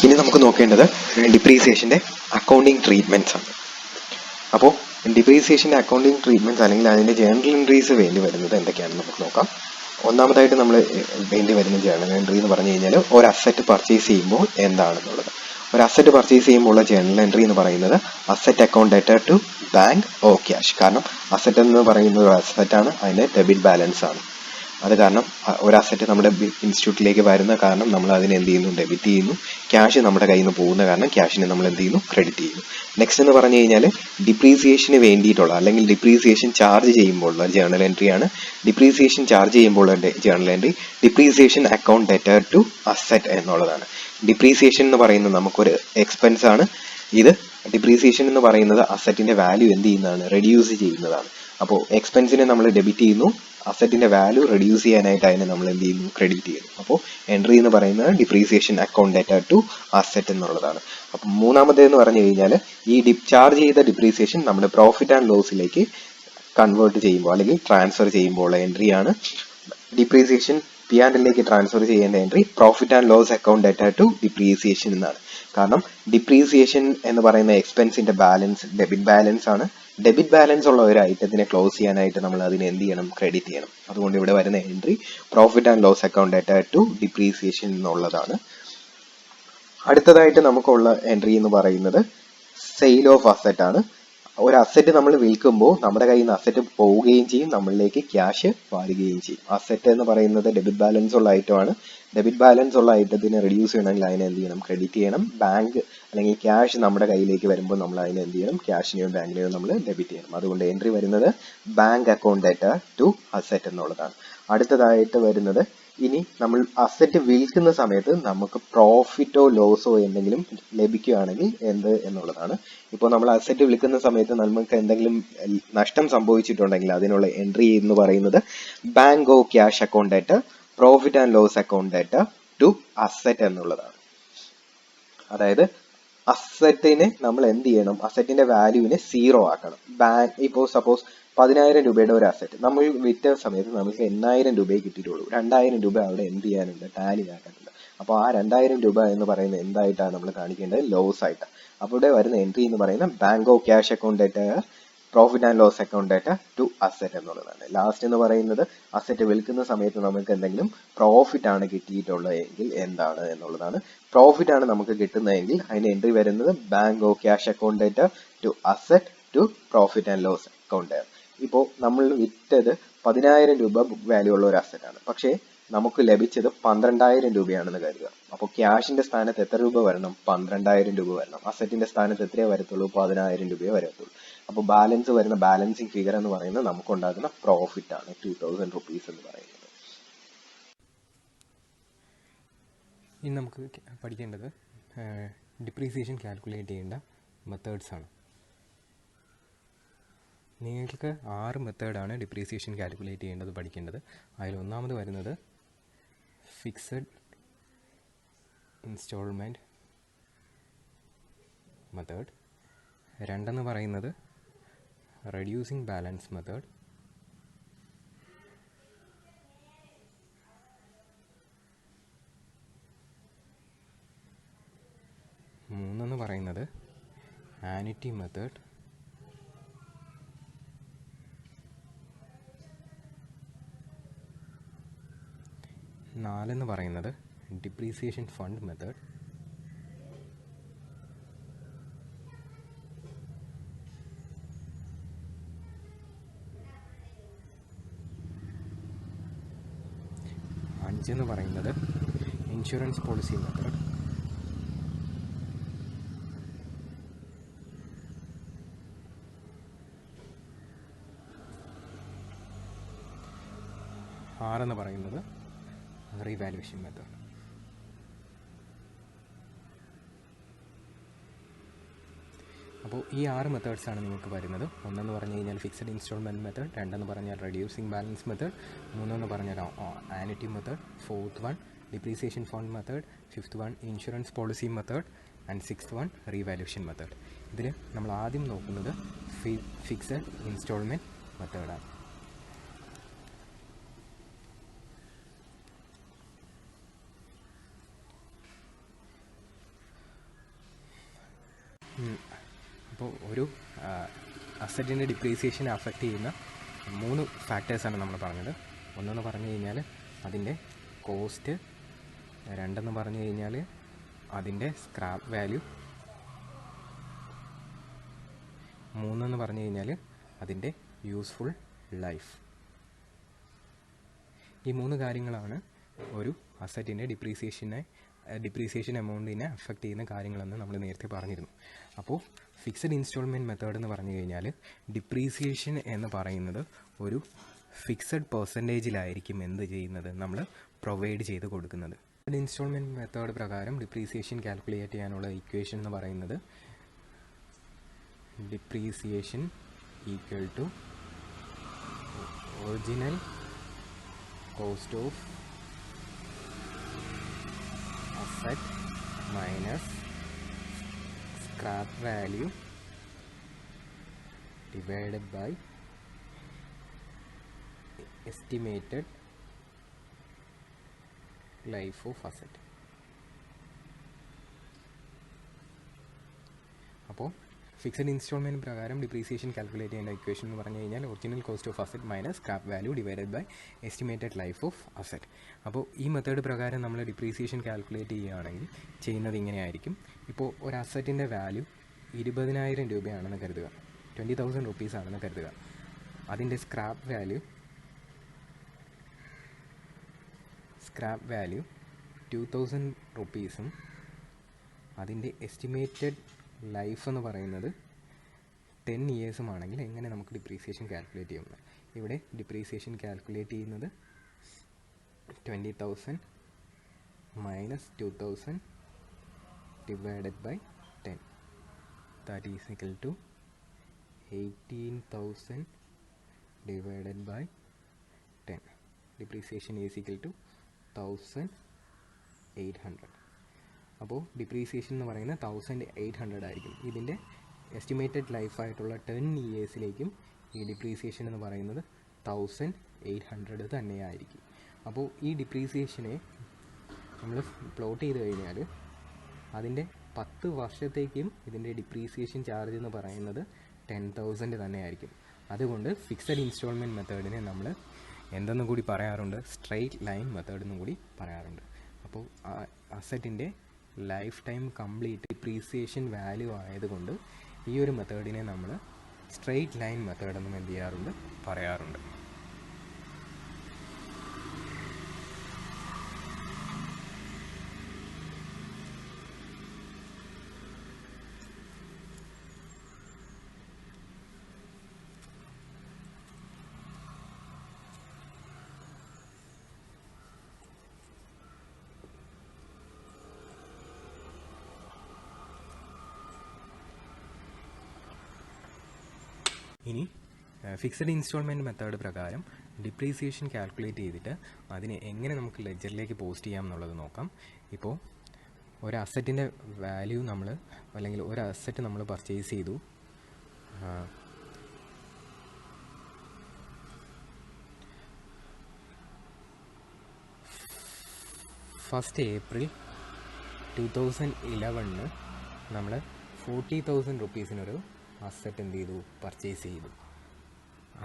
ഇനി നമുക്ക് നോക്കേണ്ടത് ഡിപ്രീസിയേഷൻ്റെ അക്കൗണ്ടിങ് ട്രീറ്റ്മെൻറ്റ്സ് ആണ്. അപ്പോൾ ഡിപ്രീസിയേഷൻ്റെ അക്കൗണ്ടിങ് ട്രീറ്റ്മെൻറ്റ്സ് അല്ലെങ്കിൽ അതിൻ്റെ ജേർണൽ എൻട്രീസ് വേണ്ടി വരുന്നത് എന്തൊക്കെയാണെന്ന് നമുക്ക് നോക്കാം. ഒന്നാമതായിട്ട് നമ്മൾ വേണ്ടി വരുന്ന ജേർണൽ എൻട്രി എന്ന് പറഞ്ഞു കഴിഞ്ഞാൽ ഒരു അസറ്റ് പർച്ചേസ് ചെയ്യുമ്പോൾ എന്താണെന്നുള്ളത്. ഒരു അസറ്റ് പർച്ചേസ് ചെയ്യുമ്പോൾ ഉള്ള ജേർണൽ എൻട്രി എന്ന് പറയുന്നത് asset account debtor to bank or cash. കാരണം അസറ്റ് എന്ന് പറയുന്നത് ഒരു അസറ്റാണ്, അതിൻ്റെ ഡെബിറ്റ് ബാലൻസ് ആണ്. അത് കാരണം ഒരു അസറ്റ് നമ്മുടെ ഇൻസ്റ്റിറ്റ്യൂട്ടിലേക്ക് വരുന്ന കാരണം നമ്മൾ അതിനെ എന്ത് ചെയ്യുന്നു, ഡെബിറ്റ് ചെയ്യുന്നു. ക്യാഷ് നമ്മുടെ കയ്യിൽ നിന്ന് പോകുന്ന കാരണം ക്യാഷിനെ നമ്മൾ എന്ത് ചെയ്യുന്നു, ക്രെഡിറ്റ് ചെയ്യുന്നു. നെക്സ്റ്റ് എന്ന് പറഞ്ഞു കഴിഞ്ഞാൽ ഡിപ്രീസിയേഷന് വേണ്ടിയിട്ടുള്ള അല്ലെങ്കിൽ ഡിപ്രീസിയേഷൻ ചാർജ് ചെയ്യുമ്പോഴുള്ള ജേർണൽ എൻട്രിയാണ്. ഡിപ്രീസിയേഷൻ ചാർജ് ചെയ്യുമ്പോഴുള്ള journal entry depreciation account debtor to asset എന്നുള്ളതാണ്. ഡിപ്രീസിയേഷൻ എന്ന് പറയുന്നത് നമുക്കൊരു എക്സ്പെൻസ് ആണ്. ഇത് ഡിപ്രീസിയേഷൻ എന്ന് പറയുന്നത് അസറ്റിന്റെ വാല്യൂ എന്ത് ചെയ്യുന്നതാണ്, റെഡ്യൂസ് ചെയ്യുന്നതാണ്. അപ്പോൾ എക്സ്പെൻസിനെ നമ്മൾ ഡെബിറ്റ് ചെയ്യുന്നു, അസറ്റിന്റെ വാല്യൂ റെഡ്യൂസ് ചെയ്യാനായിട്ട് അതിനെ നമ്മൾ എന്ത് ചെയ്യുന്നു, ക്രെഡിറ്റ് ചെയ്യുന്നു. അപ്പോൾ എൻട്രി എന്ന് പറയുന്നത് depreciation account debtor to asset എന്നുള്ളതാണ്. അപ്പം മൂന്നാമത്തേന്ന് പറഞ്ഞു കഴിഞ്ഞാൽ ഈ ചാർജ് ചെയ്ത ഡിപ്രീസിയേഷൻ നമ്മൾ പ്രോഫിറ്റ് ആൻഡ് ലോസിലേക്ക് കൺവേർട്ട് ചെയ്യുമ്പോൾ അല്ലെങ്കിൽ ട്രാൻസ്ഫർ ചെയ്യുമ്പോൾ ഉള്ള എൻട്രിയാണ്. ഡിപ്രീസിയേഷൻ P&Lലേക്ക് ട്രാൻസ്ഫർ ചെയ്യേണ്ട entry profit and loss account debtor to depreciation എന്നാണ്. കാരണം ഡിപ്രീസിയേഷൻ എന്ന് പറയുന്ന എക്സ്പെൻസിന്റെ ബാലൻസ് ഡെബിറ്റ് ബാലൻസ് ആണ്. ഡെബിറ്റ് ബാലൻസ് ഉള്ള ഒരു ഐറ്റത്തിനെ ക്ലോസ് ചെയ്യാനായിട്ട് നമ്മൾ അതിനെ എന്ത് ചെയ്യണം, ക്രെഡിറ്റ് ചെയ്യണം. അതുകൊണ്ട് ഇവിടെ വരുന്ന entry profit and loss account debtor to depreciation എന്നുള്ളതാണ്. അടുത്തതായിട്ട് നമുക്കുള്ള എൻട്രി എന്ന് പറയുന്നത് സെയിൽ ഓഫ് അസറ്റ് ആണ്. ഒരു അസറ്റ് നമ്മൾ വിൽക്കുമ്പോൾ നമ്മുടെ കയ്യിൽ നിന്ന് അസറ്റ് പോവുകയും ചെയ്യും, നമ്മളിലേക്ക് ക്യാഷ് വരികയും ചെയ്യും. അസറ്റ് എന്ന് പറയുന്നത് ഡെബിറ്റ് ബാലൻസ് ഉള്ള ഐറ്റമാണ്. ഡെബിറ്റ് ബാലൻസ് ഉള്ള ഐറ്റത്തിനെ റിഡ്യൂസ് ചെയ്യണമെങ്കിൽ അതിനെ എന്ത് ചെയ്യണം, ക്രെഡിറ്റ് ചെയ്യണം. ബാങ്ക് അല്ലെങ്കിൽ ക്യാഷ് നമ്മുടെ കയ്യിലേക്ക് വരുമ്പോൾ നമ്മൾ അതിനെ എന്ത് ചെയ്യണം, ക്യാഷിനെയോ ബാങ്കിനെയോ നമ്മൾ ഡെബിറ്റ് ചെയ്യണം. അതുകൊണ്ട് എൻട്രി വരുന്നത് bank account debtor to asset എന്നുള്ളതാണ്. അടുത്തതായിട്ട് വരുന്നത് ഇനി നമ്മൾ അസറ്റ് വിൽക്കുന്ന സമയത്ത് നമുക്ക് പ്രോഫിറ്റോ ലോസോ എന്തെങ്കിലും ലഭിക്കുകയാണെങ്കിൽ എന്ത് എന്നുള്ളതാണ്. ഇപ്പോൾ നമ്മൾ അസറ്റ് വിൽക്കുന്ന സമയത്ത് നമുക്ക് എന്തെങ്കിലും നഷ്ടം സംഭവിച്ചിട്ടുണ്ടെങ്കിൽ അതിനുള്ള എൻട്രി എന്ന് പറയുന്നത് bank of cash account debtor profit and loss account debtor to asset എന്നുള്ളതാണ്. അതായത് അസറ്റിനെ നമ്മൾ എന്ത് ചെയ്യണം, അസറ്റിന്റെ വാല്യൂവിനെ 0 ആക്കണം. ഇപ്പോൾ സപ്പോസ് 10,000 രൂപയുടെ ഒരു അസറ്റ് നമ്മൾ വിറ്റ സമയത്ത് നമുക്ക് 8,000 രൂപയെ കിട്ടിയിട്ടുള്ളൂ. 2,000 രൂപ അവിടെ എന്ത് ചെയ്യാനുണ്ട്, ടാലി ആക്കാനുണ്ട്. അപ്പോൾ ആ 2,000 രൂപ എന്ന് പറയുന്നത് എന്തായിട്ടാണ് നമ്മൾ കാണിക്കേണ്ടത്, ലോസ് ആയിട്ടാണ്. അപ്പോൾ ഇവിടെ വരുന്ന എൻട്രി എന്ന് പറയുന്നത് bank of cash account debtor profit and loss account debtor to asset എന്നുള്ളതാണ്. ലാസ്റ്റ് എന്ന് പറയുന്നത് അസറ്റ് വിൽക്കുന്ന സമയത്ത് നമുക്ക് എന്തെങ്കിലും പ്രോഫിറ്റ് ആണ് കിട്ടിയിട്ടുള്ളതെങ്കിൽ എന്താണ് എന്നുള്ളതാണ്. പ്രോഫിറ്റ് ആണ് നമുക്ക് കിട്ടുന്നതെങ്കിൽ അതിന് എൻട്രി വരുന്നത് bank of cash account debtor to asset to profit and loss account. ഇപ്പോൾ നമ്മൾ വിറ്റത് 10,000 രൂപ ബുക്ക് വാല്യൂ ഉള്ള ഒരു അസറ്റ് ആണ്, പക്ഷേ നമുക്ക് ലഭിച്ചത് 12,000 രൂപയാണെന്ന് കരുതുക. അപ്പോൾ ക്യാഷിന്റെ സ്ഥാനത്ത് എത്ര രൂപ വരണം, 12,000 രൂപ വരണം. അസറ്റിന്റെ സ്ഥാനത്ത് എത്രയേ വരത്തുള്ളൂ, 10,000 രൂപയെ വരത്തുള്ളൂ. അപ്പോൾ ബാലൻസ് വരുന്ന ബാലൻസിങ് ഫിഗർ എന്ന് പറയുന്നത് നമുക്കുണ്ടാകുന്ന പ്രോഫിറ്റ് ആണ് 2,000 റുപ്പീസ് എന്ന് പറയുന്നത്. ഇനി നമുക്ക് പഠിക്കേണ്ടത് ഡിപ്രീസിയേഷൻ കാൽക്കുലേറ്റ് ചെയ്യേണ്ട മെത്തേഡ്സ് ആണ്. നിങ്ങൾക്ക് 6 മെത്തേഡാണ് ഡിപ്രീസിയേഷൻ കാൽക്കുലേറ്റ് ചെയ്യേണ്ടത് പഠിക്കേണ്ടത്. അതിൽ ഒന്നാമത് വരുന്നത് ഫിക്സഡ് ഇൻസ്റ്റാൾമെൻറ്റ് മെത്തേഡ്. രണ്ടെന്ന് പറയുന്നത് റെഡ്യൂസിങ് ബാലൻസ് മെത്തേഡ്. മൂന്നെന്ന് പറയുന്നത് ആനുറ്റി മെത്തേഡ്. നാലെന്ന് പറയുന്നത് ഡിപ്രീസിയേഷൻ ഫണ്ട് മെത്തേഡ്. അഞ്ചെന്ന് പറയുന്നത് ഇൻഷുറൻസ് പോളിസി മെത്തേഡ്. ആറെന്ന് പറയുന്നത് റീവാലുവേഷൻ മെത്തേഡ്. അപ്പോൾ ഈ 6 മെത്തേഡ്സാണ് നിങ്ങൾക്ക് വരുന്നത്. ഒന്നെന്ന് പറഞ്ഞു കഴിഞ്ഞാൽ ഫിക്സഡ് ഇൻസ്റ്റാൾമെൻറ്റ് മെത്തേഡ്, രണ്ടെന്ന് പറഞ്ഞാൽ റെഡ്യൂസിങ് ബാലൻസ് മെത്തേഡ്, മൂന്നെന്ന് പറഞ്ഞാൽ annuity method, fourth one depreciation fund method, fifth one insurance policy method and sixth one revaluation method. ഇതിൽ നമ്മൾ ആദ്യം നോക്കുന്നത് ഫിക്സഡ് ഇൻസ്റ്റാൾമെൻറ്റ് മെത്തേഡാണ്. അപ്പോൾ ഒരു അസറ്റിൻ്റെ ഡിപ്രീസിയേഷനെ അഫക്റ്റ് ചെയ്യുന്ന 3 ഫാക്ടേഴ്സാണ് നമ്മൾ പറഞ്ഞത്. ഒന്നെന്ന് പറഞ്ഞു കഴിഞ്ഞാൽ അതിൻ്റെ കോസ്റ്റ്, രണ്ടെന്ന് പറഞ്ഞു കഴിഞ്ഞാൽ അതിൻ്റെ സ്ക്രാപ്പ് വാല്യൂ, മൂന്നെന്ന് പറഞ്ഞു കഴിഞ്ഞാൽ അതിൻ്റെ യൂസ്ഫുൾ ലൈഫ്. ഈ 3 കാര്യങ്ങളാണ് ഒരു അസറ്റിൻ്റെ ഡിപ്രീസിയേഷൻ എമൗണ്ടിനെ അഫക്റ്റ് ചെയ്യുന്ന കാര്യങ്ങളെന്ന് നമ്മൾ നേരത്തെ പറഞ്ഞിരുന്നു. അപ്പോൾ ഫിക്സഡ് ഇൻസ്റ്റാൾമെൻറ്റ് മെത്തേഡ് എന്ന് പറഞ്ഞു കഴിഞ്ഞാൽ ഡിപ്രീസിയേഷൻ എന്ന് പറയുന്നത് ഒരു ഫിക്സഡ് പെർസെൻറ്റേജിലായിരിക്കും എന്ത് ചെയ്യുന്നത്, നമ്മൾ പ്രൊവൈഡ് ചെയ്ത് കൊടുക്കുന്നത്. ഫിക്സഡ് ഇൻസ്റ്റാൾമെൻറ്റ് മെത്തേഡ് പ്രകാരം ഡിപ്രീസിയേഷൻ കാൽക്കുലേറ്റ് ചെയ്യാനുള്ള ഇക്വേഷൻ എന്ന് പറയുന്നത് depreciation equal to original cost of asset minus scrap value divided by estimated life of asset. അപ്പോൾ ഫിക്സഡ് ഇൻസ്റ്റാൾമെൻറ്റ് പ്രകാരം ഡിപ്രീസിയേഷൻ കാൽക്കുലേറ്റ് ചെയ്യേണ്ട ഇക്വേഷൻ എന്ന് പറഞ്ഞു കഴിഞ്ഞാൽ original cost of asset minus scrap value divided by estimated life of asset. അപ്പോൾ ഈ method പ്രകാരം നമ്മൾ ഡിപ്രീസിയേഷൻ കാൽക്കുലേറ്റ് ചെയ്യുകയാണെങ്കിൽ ചെയ്യുന്നത് ഇങ്ങനെയായിരിക്കും. ഇപ്പോൾ ഒരു അസറ്റിൻ്റെ വാല്യൂ 20,000 രൂപയാണെന്ന് കരുതുക, 20,000 rupees ആണെന്ന് കരുതുക. അതിൻ്റെ സ്ക്രാപ്പ് വാല്യൂ 2,000 rupees-ഉം അതിൻ്റെ എസ്റ്റിമേറ്റഡ് ലൈഫ് എന്ന് പറയുന്നത് 10 years-ഉമാണെങ്കിൽ എങ്ങനെ നമുക്ക് ഡിപ്രീസിയേഷൻ കാൽക്കുലേറ്റ് ചെയ്യുന്നത്? ഇവിടെ ഡിപ്രീസിയേഷൻ കാൽക്കുലേറ്റ് ചെയ്യുന്നത് 20,000 minus 2,000 divided by 10, that is equal to 18,000 divided by 10. Depreciation is equal to 1,800. അപ്പോൾ ഡിപ്രീസിയേഷൻ എന്ന് പറയുന്നത് 1,800 ആയിരിക്കും. ഇതിൻ്റെ എസ്റ്റിമേറ്റഡ് ലൈഫായിട്ടുള്ള 10 years-ലേക്കും ഈ ഡിപ്രീസിയേഷൻ എന്ന് പറയുന്നത് 1,800 തന്നെയായിരിക്കും. അപ്പോൾ ഈ ഡിപ്രീസിയേഷനെ നമ്മൾ പ്ലോട്ട് ചെയ്ത് കഴിഞ്ഞാൽ അതിൻ്റെ 10 വർഷത്തേക്കും ഇതിൻ്റെ ഡിപ്രീസിയേഷൻ ചാർജ് എന്ന് പറയുന്നത് 10,000 തന്നെയായിരിക്കും. അതുകൊണ്ട് ഫിക്സഡ് ഇൻസ്റ്റാൾമെൻറ്റ് മെത്തേഡിനെ നമ്മൾ എന്തെന്നും കൂടി പറയാറുണ്ട്, സ്ട്രെയിറ്റ് ലൈൻ മെത്തേഡ് എന്നും കൂടി പറയാറുണ്ട്. അപ്പോൾ അസറ്റിൻ്റെ lifetime complete depreciation value ആയതുകൊണ്ട് ഈ ഒരു മെത്തേഡിനെ നമ്മൾ സ്ട്രെയിറ്റ് ലൈൻ മെത്തേഡ് എന്നും എന്ത് ചെയ്യാറുണ്ട്, പറയാറുണ്ട്. ഇനി ഫിക്സഡ് ഇൻസ്റ്റാൾമെൻറ്റ് മെത്തേഡ് പ്രകാരം ഡിപ്രീസിയേഷൻ കാൽക്കുലേറ്റ് ചെയ്തിട്ട് അതിനെ എങ്ങനെ നമുക്ക് ലെഡ്ജറിലേക്ക് പോസ്റ്റ് ചെയ്യാം എന്നുള്ളത് നോക്കാം. ഇപ്പോൾ ഒരു അസറ്റിൻ്റെ വാല്യൂ നമ്മൾ അല്ലെങ്കിൽ ഒരു അസറ്റ് നമ്മൾ പർച്ചേസ് ചെയ്തു, ഫസ്റ്റ് ഏപ്രിൽ 2011 നമ്മൾ 40,000 rupees-നൊരു അസറ്റ് എന്ത് ചെയ്തു, പർച്ചേസ് ചെയ്തു.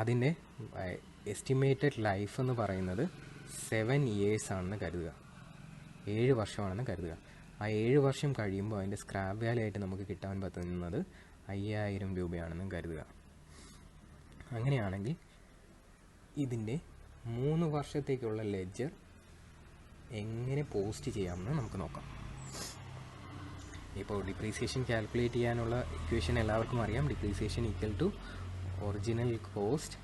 അതിൻ്റെ എസ്റ്റിമേറ്റഡ് ലൈഫ് എന്ന് പറയുന്നത് 7 years ആണെന്ന് കരുതുക, 7 വർഷമാണെന്ന് കരുതുക. ആ 7 വർഷം കഴിയുമ്പോൾ അതിൻ്റെ സ്ക്രാപ്പ് വാല്യൂ ആയിട്ട് നമുക്ക് കിട്ടാൻ പറ്റുന്നത് 5,000 രൂപയാണെന്നും കരുതുക. അങ്ങനെയാണെങ്കിൽ ഇതിൻ്റെ 3 വർഷത്തേക്കുള്ള ലെഡ്ജർ എങ്ങനെ പോസ്റ്റ് ചെയ്യാമെന്ന് നമുക്ക് നോക്കാം. ഇപ്പോൾ ഡിപ്രീസിയേഷൻ കാൽക്കുലേറ്റ് ചെയ്യാനുള്ള ഇക്വേഷൻ എല്ലാവർക്കും അറിയാം. Depreciation equal to original cost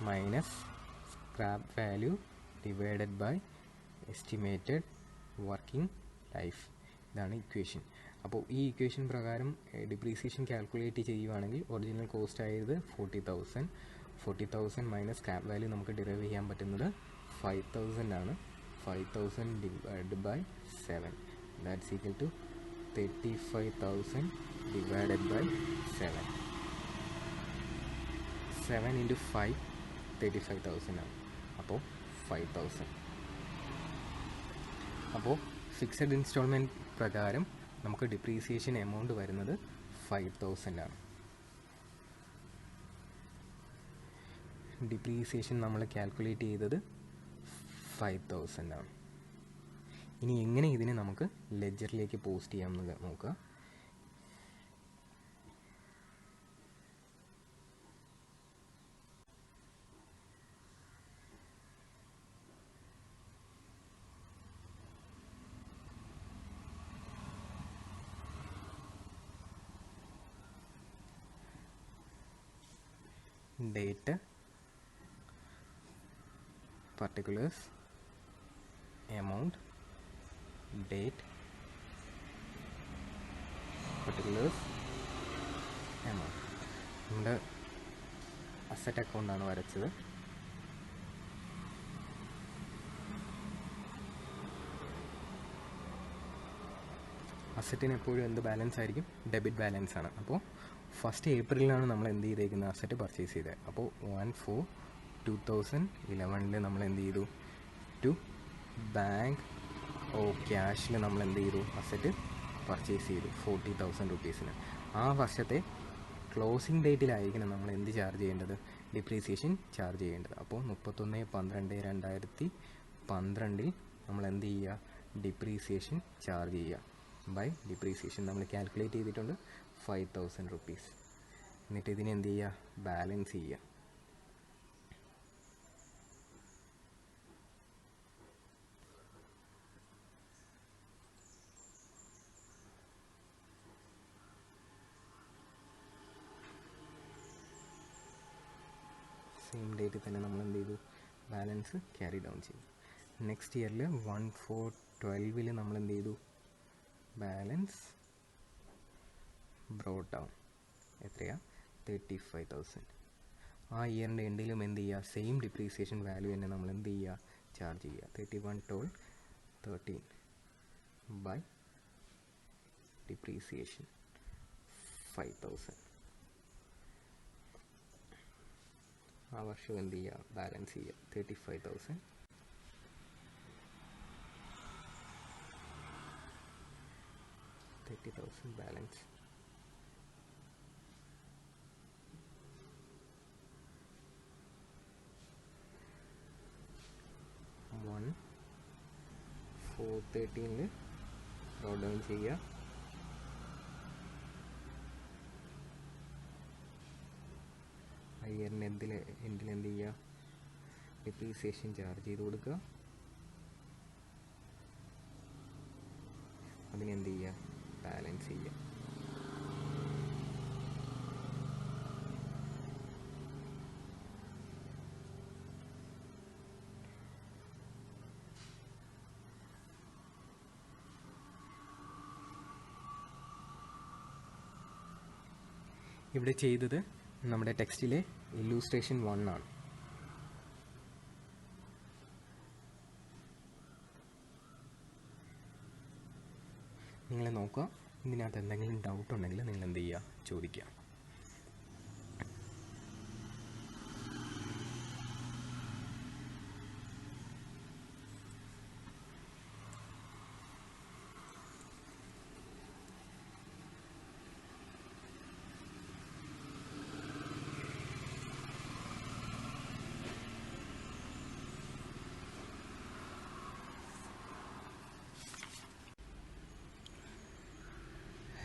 minus scrap value divided by estimated working life. ഇതാണ് ഇക്വേഷൻ. അപ്പോൾ ഈ ഇക്വേഷൻ പ്രകാരം ഡിപ്രീസിയേഷൻ കാൽക്കുലേറ്റ് ചെയ്യുവാണെങ്കിൽ ഒറിജിനൽ കോസ്റ്റ് ആയത് 40,000 മൈനസ് സ്ക്രാപ്പ് വാല്യൂ നമുക്ക് ഡിറൈവ് ചെയ്യാൻ പറ്റുന്നത് 5,000 ആണ്. 5,000 divided by 7, that's equal to 35,000 divided by 7. 7 into 5 35,000 ആണ്. അപ്പോൾ 5,000. അപ്പോൾ ഫിക്സഡ് ഇൻസ്റ്റാൾമെൻറ്റ് പ്രകാരം നമുക്ക് ഡിപ്രീസിയേഷൻ എമൗണ്ട് വരുന്നത് 5,000 ആണ്. ഡിപ്രീസിയേഷൻ നമ്മൾ കാൽക്കുലേറ്റ് ചെയ്തത് 5,000 ആണ്. ഇനി എങ്ങനെ ഇതിനെ നമുക്ക് ലെഡ്ജറിലേക്ക് പോസ്റ്റ് ചെയ്യാമെന്ന് നോക്കുക. Date, particulars, amount, date, particulars, amount. നമ്മുടെ അസറ്റ് അക്കൗണ്ടാണ് വരച്ചത്. അസറ്റിന് എപ്പോഴും എന്ത് ബാലൻസ് ആയിരിക്കും? ഡെബിറ്റ് ബാലൻസ് ആണ്. അപ്പോൾ ഫസ്റ്റ് ഏപ്രിലാണ് നമ്മൾ എന്ത് ചെയ്തേക്കുന്നത്? അസറ്റ് പർച്ചേസ് ചെയ്തത്. അപ്പോൾ 1/4/2011 നമ്മൾ എന്ത് ചെയ്തു? ടു ബാങ്ക് ക്യാഷിൽ നമ്മൾ എന്ത് ചെയ്തു? അസറ്റ് പർച്ചേസ് ചെയ്തു 40,000 റുപ്പീസിന്. ആ വർഷത്തെ ക്ലോസിംഗ് ഡേറ്റിലായിരിക്കണം നമ്മൾ എന്ത് ചാർജ് ചെയ്യേണ്ടത്? ഡിപ്രീസിയേഷൻ ചാർജ് ചെയ്യേണ്ടത്. അപ്പോൾ 31/12/2012 നമ്മൾ എന്ത് ചെയ്യുക? ഡിപ്രീസിയേഷൻ ചാർജ് ചെയ്യുക. ബൈ ഡിപ്രീസിയേഷൻ നമ്മൾ കാൽക്കുലേറ്റ് ചെയ്തിട്ടുണ്ട് 5,000 റുപ്പീസ്. എന്നിട്ട് ഇതിനെ എന്ത് ചെയ്യുക? ബാലൻസ് ചെയ്യുക. സെയിം ഡേറ്റിൽ തന്നെ നമ്മൾ എന്ത് ചെയ്തു? ബാലൻസ് ക്യാരി ഡൗൺ ചെയ്തു. നെക്സ്റ്റ് ഇയറിൽ 1/4/12 നമ്മൾ എന്ത് ചെയ്തു? Balance brought down. എത്രയാണ്? 35,000. ആ ഇയറിൻ്റെ എൻഡിലും എന്ത് ചെയ്യുക? സെയിം ഡിപ്രീസിയേഷൻ വാല്യൂ തന്നെ നമ്മൾ എന്ത് ചെയ്യുക? ചാർജ് ചെയ്യുക. 31/12/13 ബൈ ഡിപ്രീസിയേഷൻ 5,000. ആ വർഷം എന്ത് ചെയ്യുക? ബാലൻസ് ചെയ്യുക 35,000. 30,000 ബാലൻസ്. വൺ 4/13 റോഡ് ഡൗൺ ചെയ്യുക. ഇയറിന് എന്തിൽ എന്ത് ചെയ്യുക? ഡിപ്രീസിയേഷൻ ചാർജ് ചെയ്ത് കൊടുക്കുക. അതിനെന്ത് ചെയ്യുക? ബാലൻസ് ചെയ്യുക. ഇവിടെ ചെയ്തത് നമ്മുടെ ടെക്സ്റ്റിലെ ഇല്ലൂസ്ട്രേഷൻ 1 ആണ്. നിങ്ങൾ നോക്കുക. ഇതിനകത്ത് എന്തെങ്കിലും ഡൗട്ട് ഉണ്ടെങ്കിൽ നിങ്ങൾ എന്ത് ചെയ്യുക? ചോദിക്കുക.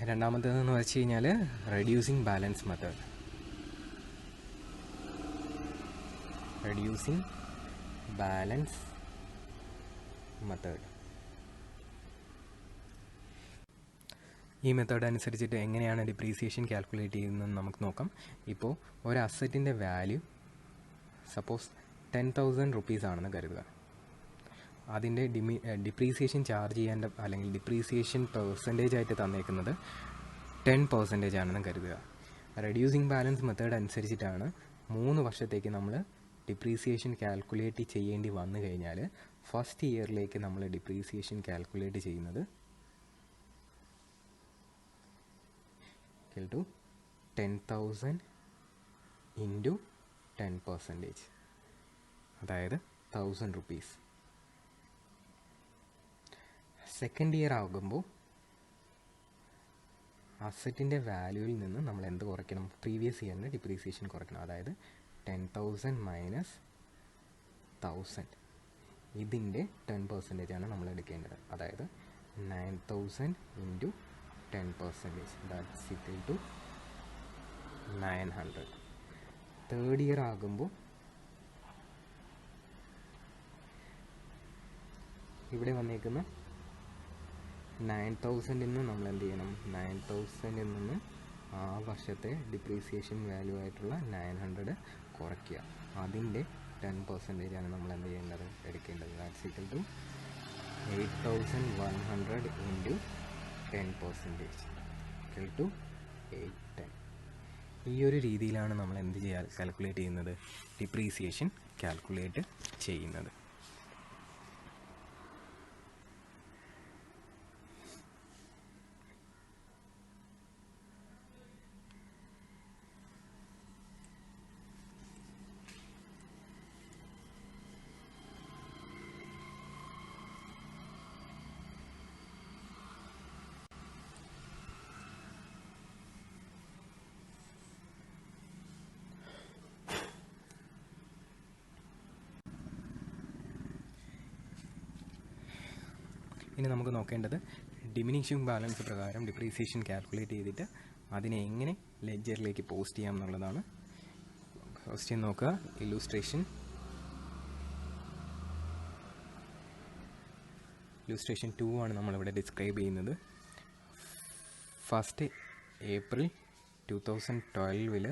രണ്ടാമത്തേതെന്ന് വെച്ച് കഴിഞ്ഞാൽ reducing balance method. Reducing balance method. ഈ മെത്തേഡ് അനുസരിച്ചിട്ട് എങ്ങനെയാണ് ഡിപ്രീസിയേഷൻ കാൽക്കുലേറ്റ് ചെയ്യുന്നതെന്ന് നമുക്ക് നോക്കാം. ഇപ്പോൾ ഒരു അസറ്റിൻ്റെ വാല്യൂ സപ്പോസ് 10,000 റുപ്പീസ് ആണെന്ന് കരുതുക. അതിൻ്റെ ഡിപ്രീസിയേഷൻ ചാർജ് ചെയ്യേണ്ട അല്ലെങ്കിൽ ഡിപ്രീസിയേഷൻ പെർസെൻറ്റേജ് ആയിട്ട് തന്നേക്കുന്നത് 10% ആണെന്ന് കരുതുക. റെഡ്യൂസിങ് ബാലൻസ് മെത്തേഡ് അനുസരിച്ചിട്ടാണ് 3 വർഷത്തേക്ക് നമ്മൾ ഡിപ്രീസിയേഷൻ കാൽക്കുലേറ്റ് ചെയ്യേണ്ടി വന്നു കഴിഞ്ഞാൽ ഫസ്റ്റ് ഇയറിലേക്ക് നമ്മൾ ഡിപ്രീസിയേഷൻ കാൽക്കുലേറ്റ് ചെയ്യുന്നത് ടു 10,000 ഇൻറ്റു 10%, അതായത് 1,000 റുപ്പീസ്. സെക്കൻഡ് ഇയർ ആകുമ്പോൾ അസറ്റിൻ്റെ വാല്യൂവിൽ നിന്ന് നമ്മൾ എന്ത് കുറയ്ക്കണം? പ്രീവിയസ് ഇയറിൻ്റെ ഡിപ്രീസിയേഷൻ കുറയ്ക്കണം. അതായത് 10,000 മൈനസ് 1,000 ഇതിൻ്റെ 10% നമ്മൾ എടുക്കേണ്ടത്. അതായത് 9,000 into 10%, that's equal to 900. Third year ആകുമ്പോൾ ഇവിടെ വന്നേക്കുന്ന 9,000 നിന്ന് നമ്മൾ എന്ത് ചെയ്യണം? 9,000 നിന്ന് ആ വർഷത്തെ ഡിപ്രീസിയേഷൻ വാല്യൂ ആയിട്ടുള്ള 900 കുറയ്ക്കുക. അതിൻ്റെ 10% നമ്മൾ എന്ത് ചെയ്യേണ്ടത്? എടുക്കേണ്ടത്. That's equal to 8,100 into 10% equal to 810. ഈ ഒരു രീതിയിലാണ് നമ്മൾ എന്ത് കാൽക്കുലേറ്റ് ചെയ്യുന്നത്? ഡിപ്രീസിയേഷൻ കാൽക്കുലേറ്റ് ചെയ്യുന്നത്. ഇനി നമുക്ക് നോക്കേണ്ടത് ഡിമിനിഷിംഗ് ബാലൻസ് പ്രകാരം ഡിപ്രീസിയേഷൻ കാൽക്കുലേറ്റ് ചെയ്തിട്ട് അതിനെ എങ്ങനെ ലെഡ്ജറിലേക്ക് പോസ്റ്റ് ചെയ്യാം എന്നുള്ളതാണ്. ക്വസ്റ്റ്യൻ നോക്കുക. ഇല്ലൂസ്ട്രേഷൻ 2 ആണ് നമ്മളിവിടെ ഡിസ്ക്രൈബ് ചെയ്യുന്നത്. 1 ഏപ്രിൽ 2012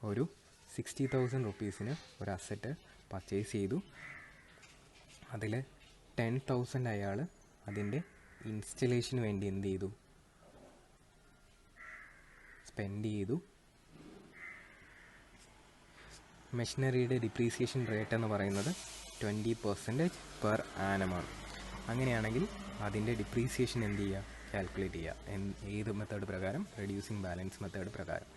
ഒരു 60,000 റുപ്പീസിന് ഒരു അസറ്റ് പർച്ചേസ് ചെയ്തു. അതിൽ 10,000 അയാൾ അതിൻ്റെ ഇൻസ്റ്റലേഷന് വേണ്ടി എന്ത് ചെയ്തു? സ്പെൻഡ് ചെയ്തു. മെഷീനറിയുടെ ഡിപ്രീസിയേഷൻ റേറ്റ് എന്ന് പറയുന്നത് 20% പെർ ആനമാണ്. അങ്ങനെയാണെങ്കിൽ അതിൻ്റെ ഡിപ്രീസിയേഷൻ എന്ത് ചെയ്യുക? കാൽക്കുലേറ്റ് ചെയ്യുക. ഏത് മെത്തേഡ് പ്രകാരം? റെഡ്യൂസിങ് ബാലൻസ് മെത്തേഡ് പ്രകാരം.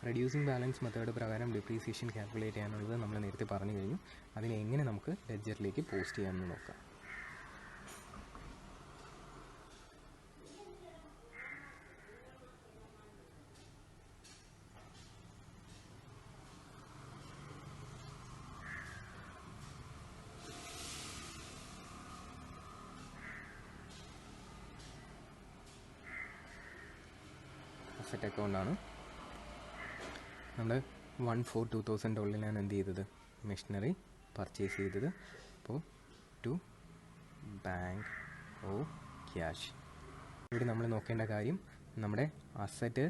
റെഡ്യൂസിങ് ബാലൻസ് മെത്തേഡ് പ്രകാരം ഡിപ്രീസിയേഷൻ കാൽക്കുലേറ്റ് ചെയ്യാനുള്ളത് നമ്മൾ നേരത്തെ പറഞ്ഞു കഴിഞ്ഞു. അതിനെ എങ്ങനെ നമുക്ക് ലെഡ്ജറിലേക്ക് പോസ്റ്റ് ചെയ്യാമെന്ന് നോക്കാം. അസറ്റ് അക്കൗണ്ടാണ്. നമ്മൾ 1/4/2000 ഉള്ളിലാണ് എന്ത് ചെയ്തത്? മെഷീനറി പർച്ചേസ് ചെയ്തത്. അപ്പോൾ ടു ബാങ്ക് ഓ ക്യാഷ്. ഇവിടെ നമ്മൾ നോക്കേണ്ട കാര്യം, നമ്മുടെ അസറ്റ്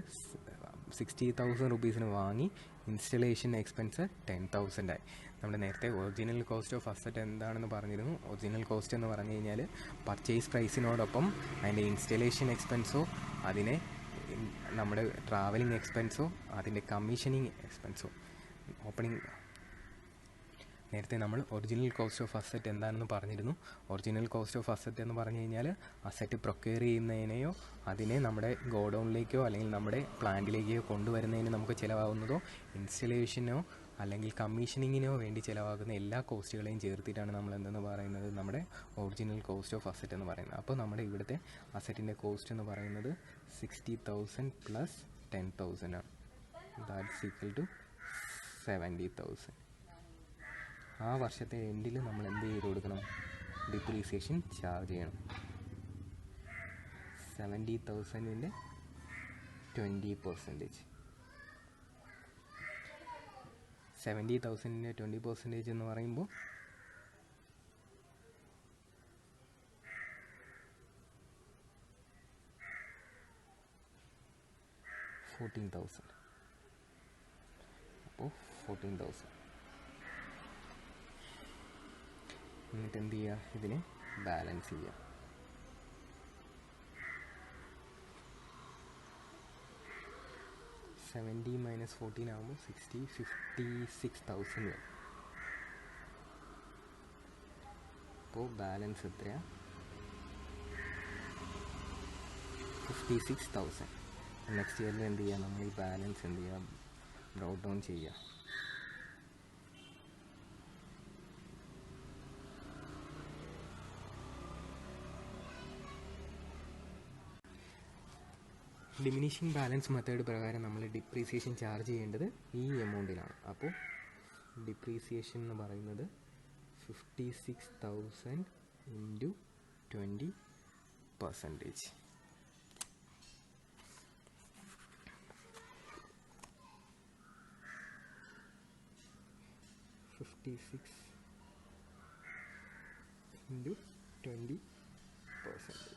60,000 റുപ്പീസിന് വാങ്ങി ഇൻസ്റ്റലേഷൻ എക്സ്പെൻസ് 10,000 ആയി. നമ്മൾ നേരത്തെ ഒറിജിനൽ കോസ്റ്റ് ഓഫ് അസറ്റ് എന്താണെന്ന് പറഞ്ഞിരുന്നു. ഒറിജിനൽ കോസ്റ്റ് എന്ന് പറഞ്ഞു കഴിഞ്ഞാൽ പർച്ചേസ് പ്രൈസിനോടൊപ്പം അതിൻ്റെ ഇൻസ്റ്റലേഷൻ എക്സ്പെൻസോ അതിനെ നമ്മുടെ ട്രാവലിംഗ് എക്സ്പെൻസോ അതിൻ്റെ കമ്മീഷനിങ് എക്സ്പെൻസോ നേരത്തെ നമ്മൾ ഒറിജിനൽ കോസ്റ്റ് ഓഫ് അസറ്റ് എന്താണെന്ന് പറഞ്ഞിരുന്നു. ഒറിജിനൽ കോസ്റ്റ് ഓഫ് അസറ്റ് എന്ന് പറഞ്ഞു കഴിഞ്ഞാൽ അസറ്റ് പ്രൊക്യൂർ ചെയ്യുന്നതിനെയോ അതിനെ നമ്മുടെ ഗോഡൗണിലേക്കോ അല്ലെങ്കിൽ നമ്മുടെ പ്ലാന്റിലേക്കോ കൊണ്ടുവരുന്നതിന് നമുക്ക് ചിലവാകുന്നതോ ഇൻസ്റ്റലേഷനോ അല്ലെങ്കിൽ കമ്മീഷനിങ്ങിനോ വേണ്ടി ചിലവാകുന്ന എല്ലാ കോസ്റ്റുകളെയും ചേർത്തിട്ടാണ് നമ്മൾ എന്തെന്ന് പറയുന്നത്? നമ്മുടെ ഒറിജിനൽ കോസ്റ്റ് ഓഫ് അസറ്റ് എന്ന് പറയുന്നത്. അപ്പോൾ നമ്മുടെ ഇവിടുത്തെ അസറ്റിൻ്റെ കോസ്റ്റ് എന്ന് പറയുന്നത് 60,000 പ്ലസ് 10,000 ആണ്. That's equal to 70,000. ആ വർഷത്തെ എൻഡിൽ നമ്മൾ എന്ത് ചെയ്ത് കൊടുക്കണം? ഡിപ്രീസിയേഷൻ ചാർജ് ചെയ്യണം. 70,000ൻ്റെ 20%. 70,000ൻ്റെ 20% എന്ന് പറയുമ്പോൾ 14,000. അപ്പോൾ 14,000. എന്നിട്ട് എന്ത് ചെയ്യുക? ഇതിനെ ബാലൻസ് ചെയ്യുക. -70 - 14 ആകുമ്പോൾ 56,000 വരും. അപ്പോൾ ബാലൻസ് എത്രയാണ്? 56,000. നെക്സ്റ്റ് ഇയറിൽ എന്ത് ചെയ്യുക? നമ്മൾ ഈ ബാലൻസ് എന്ത് ചെയ്യുക? ബ്രോട്ട് ഡൗൺ ചെയ്യുക. ഡിമിനിഷിങ് ബാലൻസ് മെത്തേഡ് പ്രകാരം നമ്മൾ ഡിപ്രീസിയേഷൻ ചാർജ് ചെയ്യേണ്ടത് ഈ എമൗണ്ടിലാണ്. അപ്പോൾ ഡിപ്രീസിയേഷൻ എന്ന് പറയുന്നത് 56,000 ഇൻറ്റു 20%. into 20%.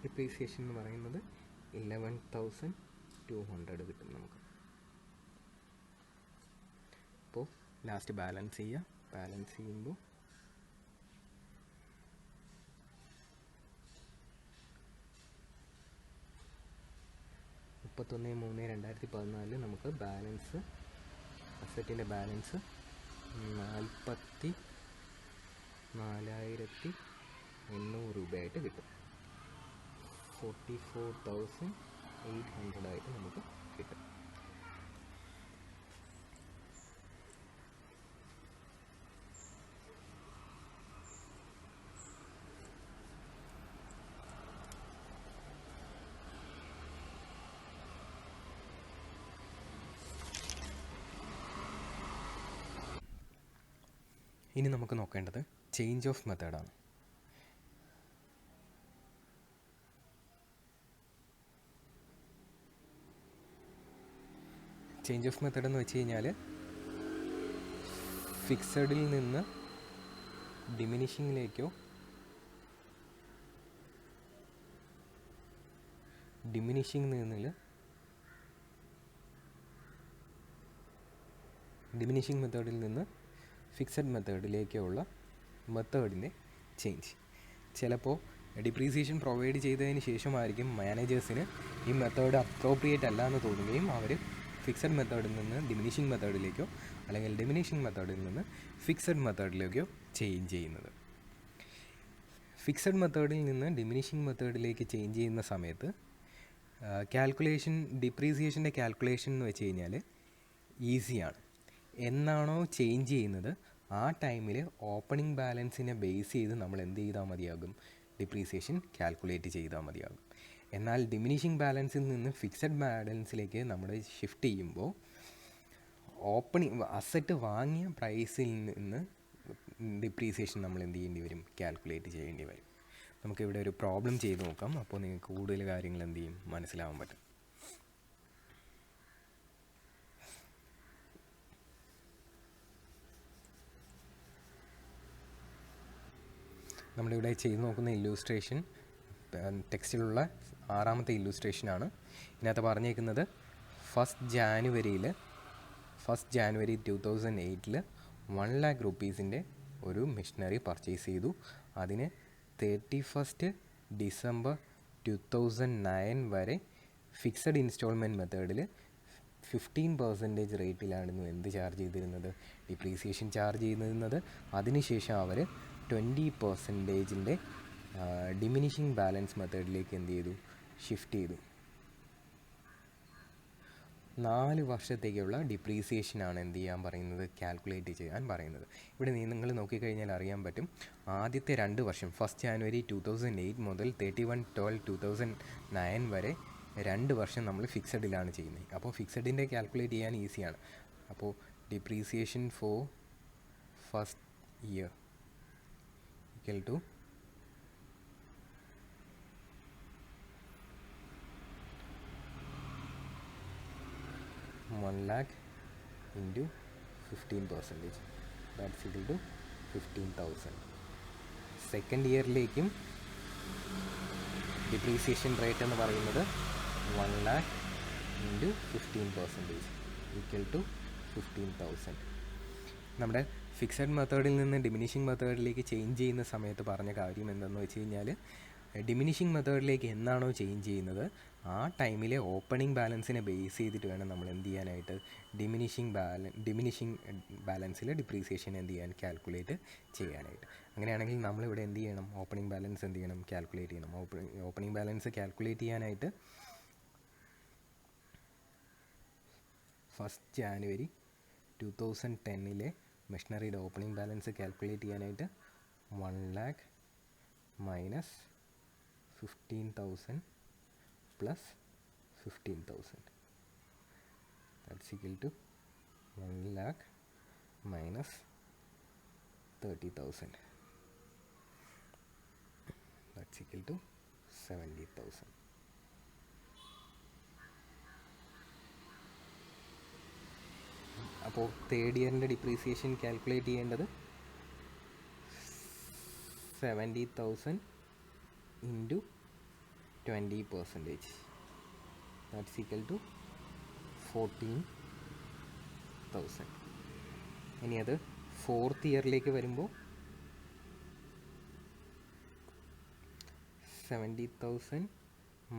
ഡിപ്രീസിയേഷൻ എന്ന് പറയുന്നത് 11,200 കിട്ടും നമുക്ക്. അപ്പോൾ ലാസ്റ്റ് ബാലൻസ് ചെയ്യുക. ബാലൻസ് ചെയ്യുമ്പോൾ 31/3/2014 നമുക്ക് ബാലൻസ്, അസറ്റിൻ്റെ ബാലൻസ് 44,800 രൂപയായിട്ട് കിട്ടും. 44,800 ആയിട്ട് നമുക്ക് കിട്ടും. ഇനി നമുക്ക് നോക്കേണ്ടത് ചേഞ്ച് ഓഫ് മെത്തേഡാണ്. ചേഞ്ച് ഓഫ് മെത്തേഡ് എന്ന് വെച്ച് കഴിഞ്ഞാൽ ഫിക്സഡിൽ നിന്ന് ഡിമിനിഷിങ്ങിലേക്കോ ഡിമിനിഷിങ് മെത്തേഡിൽ നിന്ന് ഫിക്സഡ് മെത്തേഡിലേക്കോ ഉള്ള മെത്തേഡിൻ്റെ ചേഞ്ച്. ചിലപ്പോൾ ഡിപ്രീസിയേഷൻ പ്രൊവൈഡ് ചെയ്തതിന് ശേഷമായിരിക്കും മാനേജേഴ്സിന് ഈ മെത്തേഡ് അപ്രോപ്രിയേറ്റ് അല്ല എന്ന് തോന്നുകയും അവർ ഫിക്സഡ് മെത്തേഡിൽ നിന്ന് ഡിമിനിഷിങ് മെത്തേഡിലേക്കോ അല്ലെങ്കിൽ ഡിമിനിഷിങ് മെത്തേഡിൽ നിന്ന് ഫിക്സഡ് മെത്തേഡിലേക്കോ ചേഞ്ച് ചെയ്യുന്നത്. ഫിക്സഡ് മെത്തേഡിൽ നിന്ന് ഡിമിനിഷിങ് മെത്തേഡിലേക്ക് ചേഞ്ച് ചെയ്യുന്ന സമയത്ത് ഡിപ്രീസിയേഷൻ്റെ കാൽക്കുലേഷൻ എന്ന് വെച്ച് കഴിഞ്ഞാൽ ഈസിയാണ്. എന്നാണോ ചേഞ്ച് ചെയ്യുന്നത് ആ ടൈമിൽ ഓപ്പണിംഗ് ബാലൻസിനെ ബേസ് ചെയ്ത് നമ്മൾ എന്ത് ചെയ്താൽ മതിയാകും, ഡിപ്രീസിയേഷൻ കാൽക്കുലേറ്റ് ചെയ്താൽ മതിയാകും. എന്നാൽ ഡിമിനിഷിങ് ബാലൻസിൽ നിന്ന് ഫിക്സഡ് ബാലൻസിലേക്ക് നമ്മൾ ഷിഫ്റ്റ് ചെയ്യുമ്പോൾ അസറ്റ് വാങ്ങിയ പ്രൈസിൽ നിന്ന് ഡിപ്രീസിയേഷൻ നമ്മൾ എന്ത് ചെയ്യേണ്ടി വരും, കാൽക്കുലേറ്റ് ചെയ്യേണ്ടി വരും. നമുക്കിവിടെ ഒരു പ്രോബ്ലം ചെയ്ത് നോക്കാം. അപ്പോൾ നിങ്ങൾക്ക് കൂടുതൽ കാര്യങ്ങൾ എന്ത് ചെയ്യും, മനസ്സിലാവാൻ പറ്റും. നമ്മളിവിടെ ചെയ്ത് നോക്കുന്ന ഇല്ലൂസ്ട്രേഷൻ ടെക്സ്റ്റിലുള്ള 6ാമത്തെ ഇല്ലൂസ്ട്രേഷനാണ്. ഇതിനകത്ത് പറഞ്ഞേക്കുന്നത് ഫസ്റ്റ് ജാനുവരി 2008 1 lakh rupees ഒരു മെഷീനറി പർച്ചേസ് ചെയ്തു. അതിന് 31st December 2009 വരെ ഫിക്സഡ് ഇൻസ്റ്റാൾമെൻറ്റ് മെത്തേഡിൽ 15% റേറ്റിലായിരുന്നു എന്ത് ചാർജ് ചെയ്തിരുന്നത്, ഡിപ്രീസിയേഷൻ ചാർജ് ചെയ്തിരുന്നത്. അതിനുശേഷം അവർ 20% ഡിമിനിഷിങ് ബാലൻസ് മെത്തേഡിലേക്ക് എന്ത് ചെയ്തു, ഷിഫ്റ്റ് ചെയ്തു. 4 വർഷത്തേക്കുള്ള ഡിപ്രീസിയേഷനാണ് എന്ത് ചെയ്യാൻ പറയുന്നത്, കാൽക്കുലേറ്റ് ചെയ്യാൻ പറയുന്നത്. ഇവിടെ നിങ്ങൾ നോക്കിക്കഴിഞ്ഞാൽ അറിയാൻ പറ്റും, ആദ്യത്തെ 2 വർഷം ഫസ്റ്റ് ജാനുവരി 2008 മുതൽ 31/12/2009 വരെ 2 വർഷം നമ്മൾ ഫിക്സഡിലാണ് ചെയ്യുന്നത്. അപ്പോൾ ഫിക്സഡിൻ്റെ കാൽക്കുലേറ്റ് ചെയ്യാൻ ഈസിയാണ്. അപ്പോൾ depreciation for first year equal to 1 lakh into 15%, that's equal to 15,000. Second ഇയറിലേക്കും ഡിപ്രീസിയേഷൻ റേറ്റ് എന്ന് പറയുന്നത് 1 lakh into 15% ഈക്വൽ ടു 15,000. നമ്മുടെ ഫിക്സഡ് മെത്തേഡിൽ നിന്ന് ഡിമിനിഷിങ് മെത്തേഡിലേക്ക് ചേഞ്ച് ചെയ്യുന്ന സമയത്ത് പറഞ്ഞ കാര്യം എന്തെന്ന് വെച്ച് കഴിഞ്ഞാൽ, ഡിമിനിഷിങ് മെത്തേഡിലേക്ക് എന്നാണോ ചേഞ്ച് ചെയ്യുന്നത് ആ ടൈമിലെ ഓപ്പണിംഗ് ബാലൻസിനെ ബേസ് ചെയ്തിട്ട് വേണം നമ്മൾ എന്ത് ചെയ്യാനായിട്ട്, ഡിമിനിഷിങ് ബാലൻസിൽ ഡിപ്രീസിയേഷൻ എന്ത് ചെയ്യാൻ, കാൽക്കുലേറ്റ് ചെയ്യാനായിട്ട്. അങ്ങനെയാണെങ്കിൽ നമ്മളിവിടെ എന്ത് ചെയ്യണം, ഓപ്പണിംഗ് ബാലൻസ് എന്ത് ചെയ്യണം, കാൽക്കുലേറ്റ് ചെയ്യണം. ഓപ്പണിംഗ് ബാലൻസ് കാൽക്കുലേറ്റ് ചെയ്യാനായിട്ട് 1 January 2010 മെഷീനറിയുടെ ഓപ്പണിംഗ് ബാലൻസ് കാൽക്കുലേറ്റ് ചെയ്യാനായിട്ട് 1 lakh minus 15,000 plus 15,000 that's equal to 1 lakh minus 30,000 that's equal to 70,000. അപ്പോൾ തേർഡ് ഇയറിൻ്റെ ഡിപ്രീസിയേഷൻ കാൽക്കുലേറ്റ് ചെയ്യേണ്ടത് 70,000 ഇൻറ്റു 20%. That's equal to 14,000. ഇനി അത് ഫോർത്ത് ഇയറിലേക്ക് വരുമ്പോൾ 70,000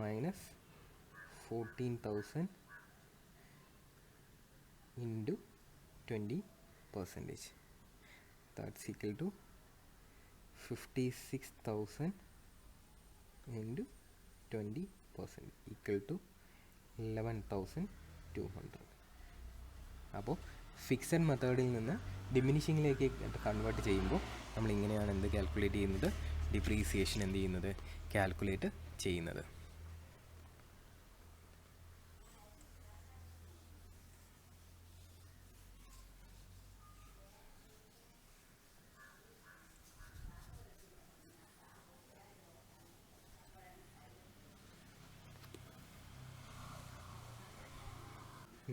minus 14,000 into 20%. That's equal to 56,000 into 20% equal to 11,200. അപ്പോൾ fixed മെത്തേഡിൽ നിന്ന് ഡിമിനിഷിങ്ങിലേക്ക് കൺവേർട്ട് ചെയ്യുമ്പോൾ നമ്മൾ ഇങ്ങനെയാണ് എന്ത് കാൽക്കുലേറ്റ് ചെയ്യുന്നത്, ഡിപ്രീസിയേഷൻ എന്ത് ചെയ്യുന്നത്, കാൽക്കുലേറ്റ് ചെയ്യുന്നത്.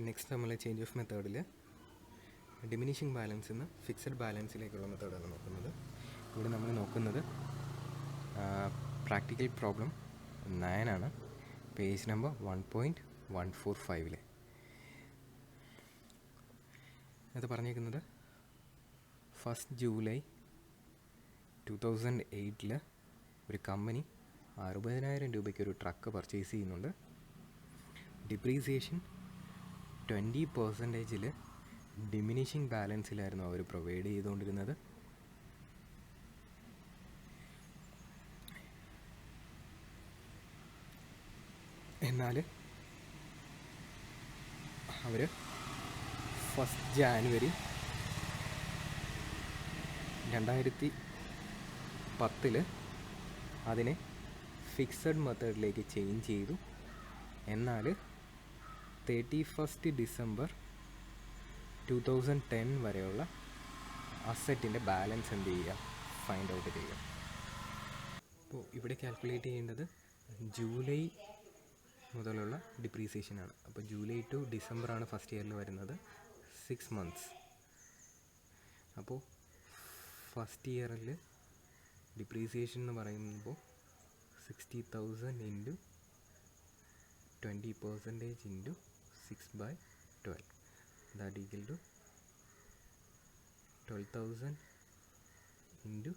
നെക്സ്റ്റ് നമ്മൾ ചേഞ്ച് ഓഫ് മെത്തേഡിൽ ഡിമിനിഷിങ് ബാലൻസിൽ നിന്ന് ഫിക്സഡ് ബാലൻസിലേക്കുള്ള മെത്തേഡാണ് നോക്കുന്നത്. ഇവിടെ നമ്മൾ നോക്കുന്നത് പ്രാക്ടിക്കൽ പ്രോബ്ലം 9 ആണ്, പേജ് നമ്പർ 1.145. അത് പറഞ്ഞേക്കുന്നത് 1 July 2008 ഒരു കമ്പനി 60,000 രൂപയ്ക്ക് ഒരു ട്രക്ക് പർച്ചേസ് ചെയ്യുന്നുണ്ട്. ഡിപ്രീസിയേഷൻ 20% ഡിമിനിഷിങ് ബാലൻസിലായിരുന്നു അവർ പ്രൊവൈഡ് ചെയ്തുകൊണ്ടിരുന്നത്. എന്നാൽ അവർ 1 January 2010 അതിനെ ഫിക്സഡ് മെത്തേഡിലേക്ക് ചേഞ്ച് ചെയ്തു. എന്നാൽ 31 December 2010 വരെയുള്ള അസറ്റിൻ്റെ ബാലൻസ് എന്ത് ചെയ്യുക, ഫൈൻഡ് ഔട്ട് ചെയ്യുക. അപ്പോൾ ഇവിടെ കാൽക്കുലേറ്റ് ചെയ്യേണ്ടത് ജൂലൈ മുതലുള്ള ഡിപ്രീസിയേഷനാണ്. അപ്പോൾ ജൂലൈ ടു ഡിസംബർ ആണ് ഫസ്റ്റ് ഇയറിൽ വരുന്നത്, 6 months. അപ്പോൾ ഫസ്റ്റ് ഇയറിൽ ഡിപ്രീസിയേഷൻ എന്ന് പറയുമ്പോൾ 60,000 into 20% into 6/12, that equal to 12,000 into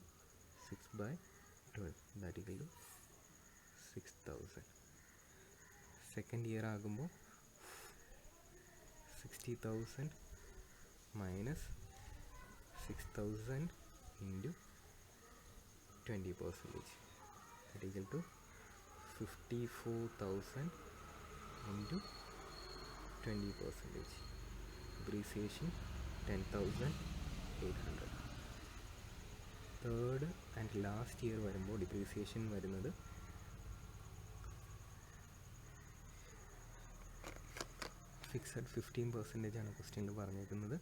6/12, that equal to 6,000. Second year ആകുമ്പോൾ 60,000 minus 6,000 into 20%, that equal to 54,000 into 20%. Depreciation 10,800. Third and last year വരുമ്പോൾ ഡിപ്രീസിയേഷൻ വരുന്നത് ഫിക്സഡ് 15% ആണ് ക്വസ്റ്റ്യനിൽ പറഞ്ഞേക്കുന്നത്.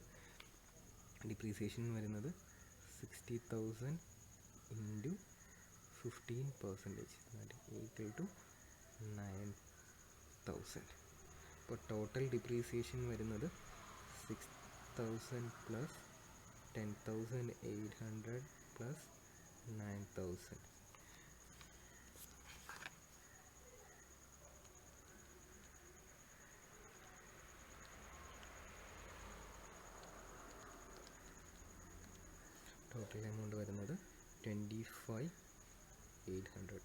ഡിപ്രീസിയേഷൻ വരുന്നത് 60,000 ഇൻറ്റു 15%, ദാറ്റ് ഈക്വൽ ടു 9,000. അപ്പോൾ ടോട്ടൽ ഡിപ്രീസിയേഷൻ വരുന്നത് 6,000 plus 10,800 plus 9,000. Total amount വരുന്നത് 25,800.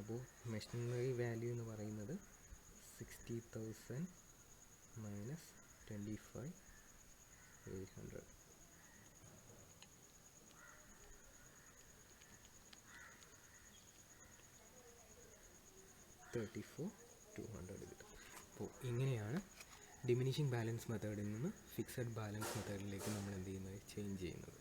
അപ്പോൾ മെഷീനറി വാല്യൂ എന്ന് പറയുന്നത് 60,000 മൈനസ് 25,800. $34,200 കിട്ടും. അപ്പോൾ ഇങ്ങനെയാണ് ഡിമിനിഷിങ് ബാലൻസ് മെത്തേഡിൽ നിന്ന് ഫിക്സഡ് ബാലൻസ് മെത്തേഡിലേക്ക് നമ്മൾ എന്ത് ചെയ്യുന്നത്, ചേഞ്ച് ചെയ്യുന്നത്.